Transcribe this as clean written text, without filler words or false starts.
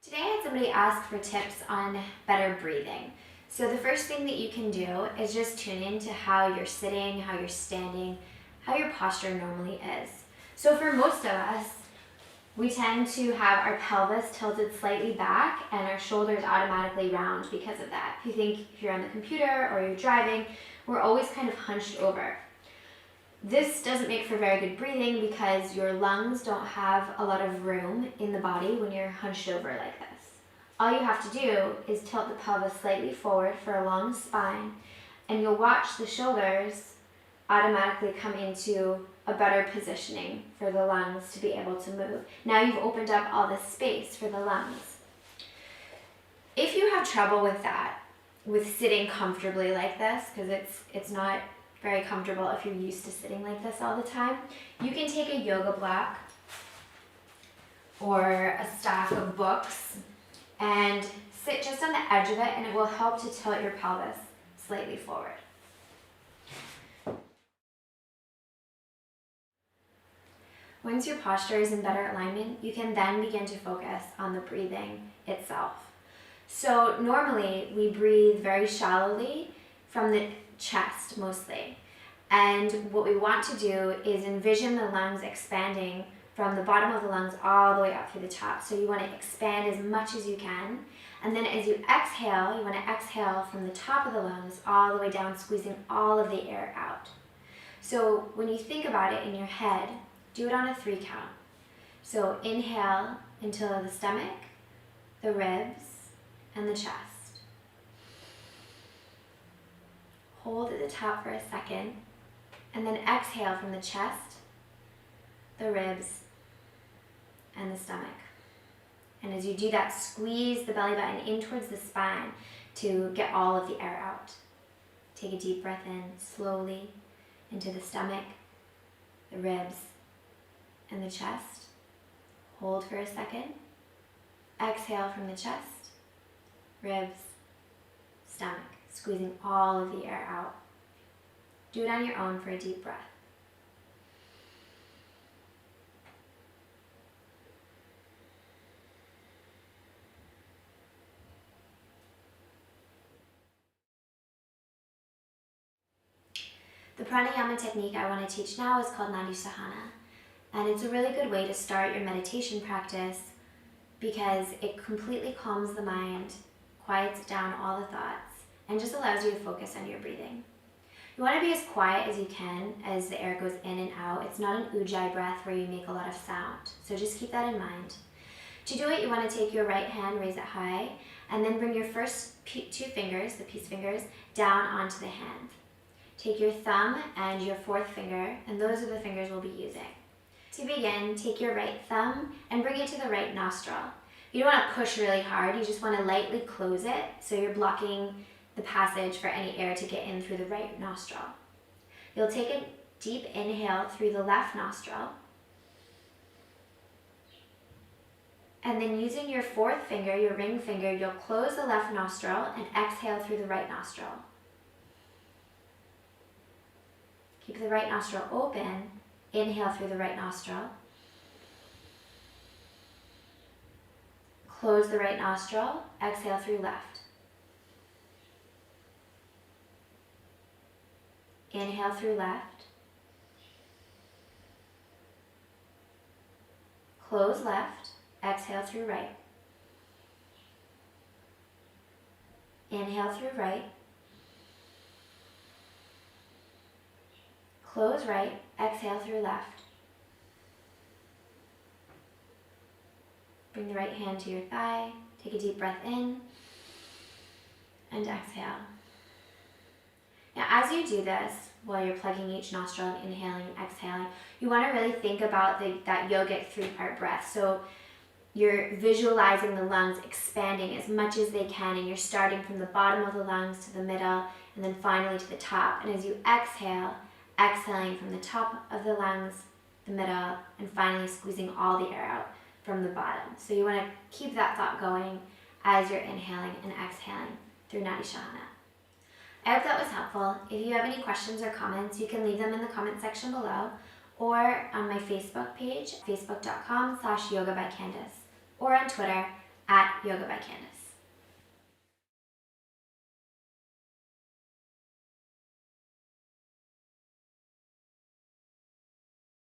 Today I had somebody ask for tips on better breathing. So the first thing that you can do is just tune into how you're sitting, how you're standing, how your posture normally is. So for most of us, we tend to have our pelvis tilted slightly back and our shoulders automatically round because of that. If you're on the computer or you're driving, we're always kind of hunched over. This doesn't make for very good breathing because your lungs don't have a lot of room in the body when you're hunched over like this. All you have to do is tilt the pelvis slightly forward for a long spine, and you'll watch the shoulders automatically come into a better positioning for the lungs to be able to move. Now you've opened up all this space for the lungs. If you have trouble with that, with sitting comfortably like this, because it's not very comfortable if you're used to sitting like this all the time, you can take a yoga block or a stack of books and sit just on the edge of it, and it will help to tilt your pelvis slightly forward. Once your posture is in better alignment, you can then begin to focus on the breathing itself. So normally we breathe very shallowly from the chest mostly. And what we want to do is envision the lungs expanding from the bottom of the lungs all the way up through the top. So you want to expand as much as you can. And then as you exhale, you want to exhale from the top of the lungs all the way down, squeezing all of the air out. So when you think about it in your head, do it on a 3 count. So inhale into the stomach, the ribs, and the chest. Hold at the top for a second, and then exhale from the chest, the ribs, and the stomach. And as you do that, squeeze the belly button in towards the spine to get all of the air out. Take a deep breath in slowly into the stomach, the ribs, and the chest. Hold for a second. Exhale from the chest, ribs, stomach, squeezing all of the air out. Do it on your own for a deep breath. The pranayama technique I want to teach now is called Nadi Sahana. And it's a really good way to start your meditation practice because it completely calms the mind, quiets down all the thoughts, and just allows you to focus on your breathing. You want to be as quiet as you can as the air goes in and out. It's not an ujjayi breath where you make a lot of sound, so just keep that in mind. To do it, you want to take your right hand, raise it high, and then bring your first 2 fingers, the peace fingers, down onto the hand. Take your thumb and your 4th finger, and those are the fingers we'll be using. To begin, take your right thumb and bring it to the right nostril. You don't want to push really hard, you just want to lightly close it so you're blocking the passage for any air to get in through the right nostril. You'll take a deep inhale through the left nostril, and then using your 4th finger, your ring finger, you'll close the left nostril and exhale through the right nostril. Keep the right nostril open, inhale through the right nostril, close the right nostril, exhale through left. Inhale through left, close left, exhale through right. Inhale through right, close right, exhale through left. Bring the right hand to your thigh, take a deep breath in, and exhale. Now as you do this, while you're plugging each nostril and inhaling and exhaling, you want to really think about that yogic 3-part breath. So you're visualizing the lungs expanding as much as they can, and you're starting from the bottom of the lungs to the middle, and then finally to the top. And as you exhale, exhaling from the top of the lungs, the middle, and finally squeezing all the air out from the bottom. So you want to keep that thought going as you're inhaling and exhaling through Nadi Sahana. I hope that was helpful. If you have any questions or comments, you can leave them in the comment section below, or on my Facebook page, facebook.com/yogabycandice, or on Twitter at Yoga by Candace.